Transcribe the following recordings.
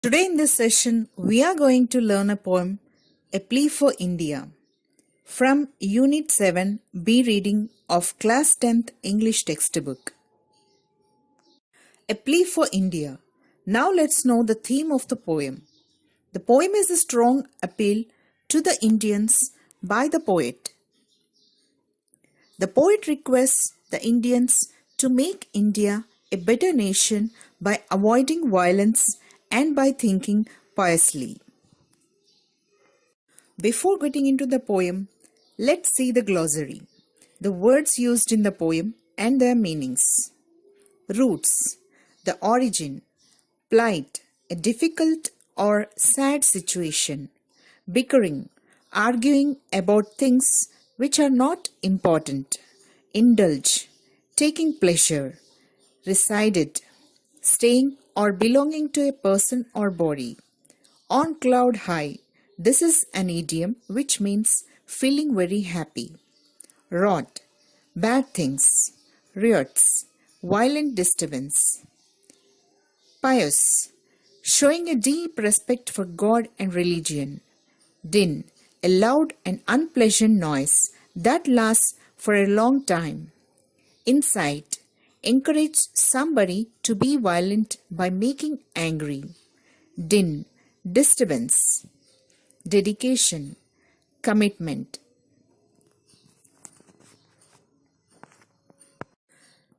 Today in this session, we are going to learn a poem, A Plea for India, from Unit 7 B reading of Class 10th English textbook. A Plea for India. Now let's know the theme of the poem. The poem is a strong appeal to the Indians by the poet. The poet requests the Indians to make India a better nation by avoiding violence and by thinking piously. Before getting into the poem, let's see the glossary, the words used in the poem and their meanings. Roots, the origin, plight, a difficult or sad situation, bickering, arguing about things which are not important, indulge, taking pleasure, resided, staying or belonging to a person or body. On cloud high, this is an idiom which means feeling very happy. Rot, bad things. Riots, violent disturbance. Pious, showing a deep respect for God and religion. Din, a loud and unpleasant noise that lasts for a long time. Incite, encourage somebody to be violent by making angry. Din, disturbance. Dedication, commitment.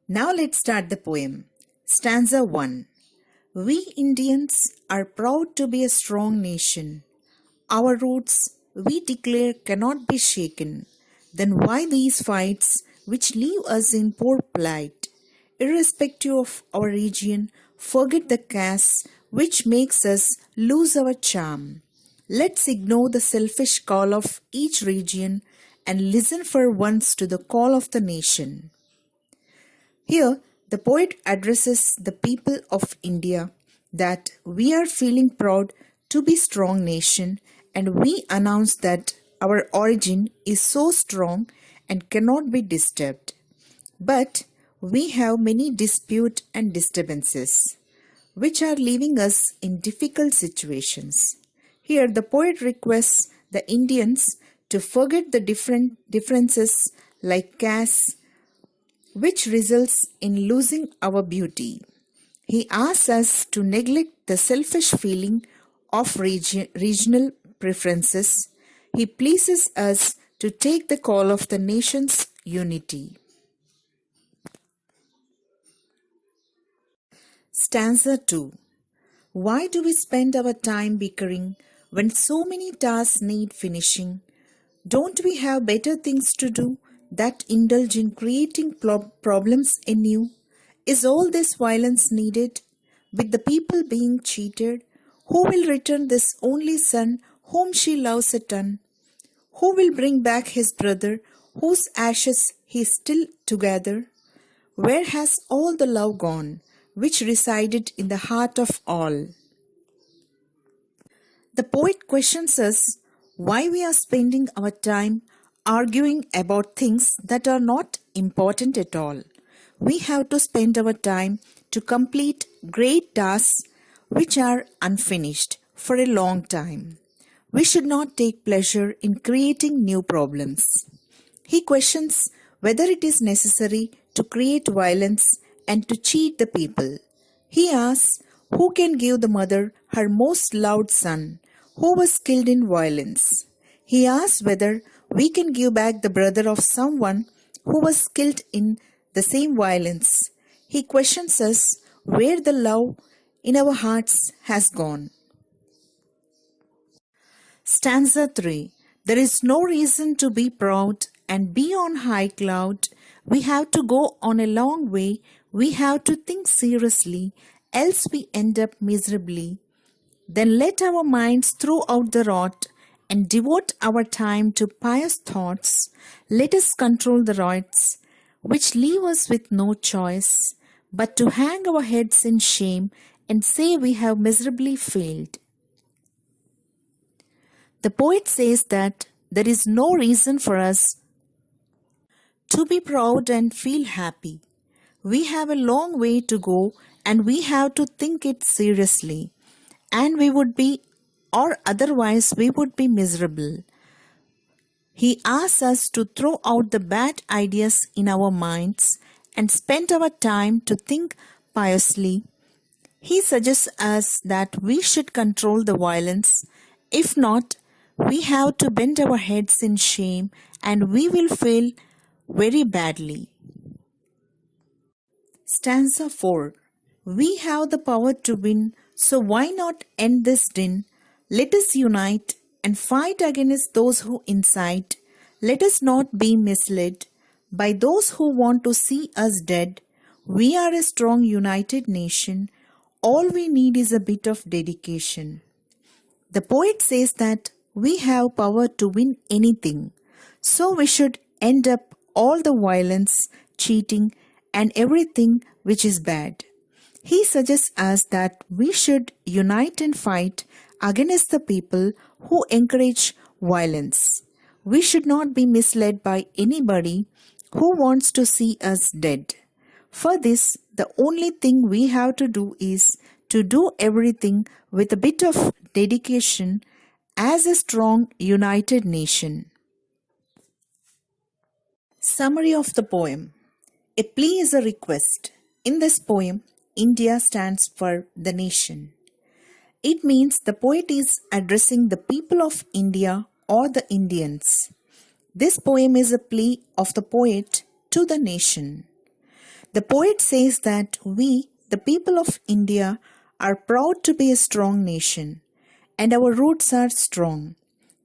Now let's start the poem. Stanza 1. We Indians are proud to be a strong nation. Our roots, we declare, cannot be shaken. Then why these fights which leave us in poor plight? Irrespective of our region, forget the caste which makes us lose our charm. Let's ignore the selfish call of each region and listen for once to the call of the nation. Here, the poet addresses the people of India that we are feeling proud to be strong nation, and we announce that our origin is so strong and cannot be disturbed. But we have many disputes and disturbances, which are leaving us in difficult situations. Here, the poet requests the Indians to forget the differences like caste, which results in losing our beauty. He asks us to neglect the selfish feeling of regional preferences. He pleases us to take the call of the nation's unity. Stanza 2. Why do we spend our time bickering when so many tasks need finishing? Don't we have better things to do that indulge in creating problems anew? Is all this violence needed? With the people being cheated, who will return this only son whom she loves a ton? Who will bring back his brother whose ashes he still to gather? Where has all the love gone which resided in the heart of all? The poet questions us why we are spending our time arguing about things that are not important at all. We have to spend our time to complete great tasks which are unfinished for a long time. We should not take pleasure in creating new problems. He questions whether it is necessary to create violence and to cheat the people. He asks who can give the mother her most loved son who was killed in violence. He asks whether we can give back the brother of someone who was killed in the same violence. He questions us where the love in our hearts has gone. Stanza 3. There is no reason to be proud and be on high cloud. We have to go on a long way. We have to think seriously, else we end up miserably. Then let our minds throw out the rot and devote our time to pious thoughts. Let us control the rights which leave us with no choice but to hang our heads in shame and say we have miserably failed. The poet says that there is no reason for us to be proud and feel happy. We have a long way to go and we have to think it seriously. and we would be, or otherwise we would be miserable. He asks us to throw out the bad ideas in our minds and spend our time to think piously. He suggests us that we should control the violence. If not, we have to bend our heads in shame and we will fail very badly. Stanza 4. We have the power to win, so why not end this din? Let us unite and fight against those who incite. Let us not be misled by those who want to see us dead. We are a strong united nation. All we need is a bit of dedication. The poet says that we have power to win anything, so we should end up all the violence, cheating, and everything which is bad. He suggests us that we should unite and fight against the people who encourage violence. We should not be misled by anybody who wants to see us dead. For this, the only thing we have to do is to do everything with a bit of dedication as a strong, united nation. Summary of the poem. A plea is a request. In this poem, India stands for the nation. It means the poet is addressing the people of India or the Indians. This poem is a plea of the poet to the nation. The poet says that we, the people of India, are proud to be a strong nation, and our roots are strong.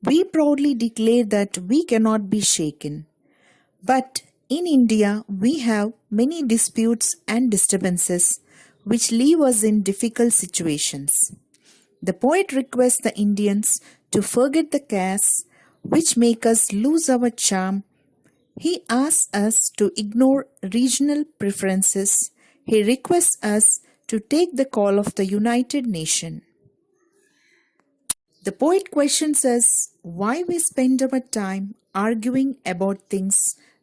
We proudly declare that we cannot be shaken. But in India, we have many disputes and disturbances which leave us in difficult situations. The poet requests the Indians to forget the castes which make us lose our charm. He asks us to ignore regional preferences. He requests us to take the call of the United Nation. The poet questions us why we spend our time arguing about things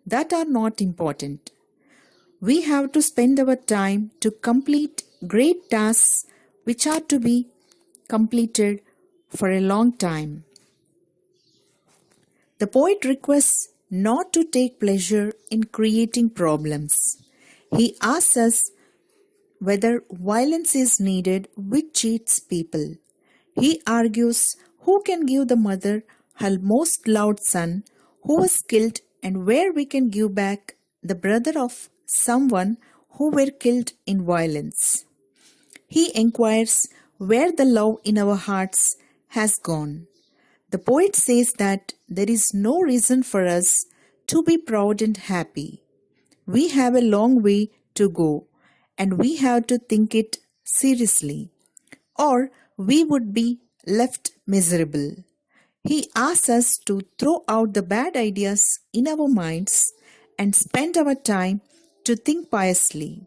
that are not important. We have to spend our time to complete great tasks which are to be completed for a long time. The poet requests not to take pleasure in creating problems. He asks us whether violence is needed which cheats people. He argues who can give the mother her most loved son who was killed and where we can give back the brother of someone who were killed in violence. He inquires where the love in our hearts has gone. The poet says that there is no reason for us to be proud and happy. We have a long way to go and we have to think it seriously, or we would be left miserable. He asks us to throw out the bad ideas in our minds and spend our time to think piously.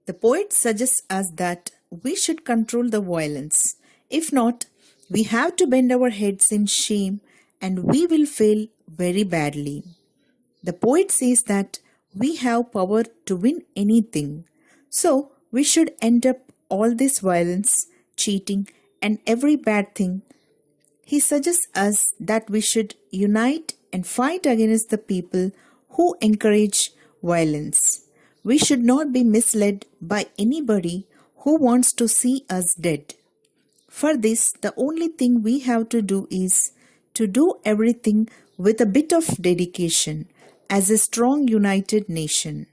The poet suggests us that we should control the violence. If not, we have to bend our heads in shame and we will fail very badly. The poet says that we have power to win anything. So we should end up all this violence, cheating, and every bad thing. He suggests us that we should unite and fight against the people who encourage violence. We should not be misled by anybody who wants to see us dead. For this, the only thing we have to do is to do everything with a bit of dedication as a strong united nation.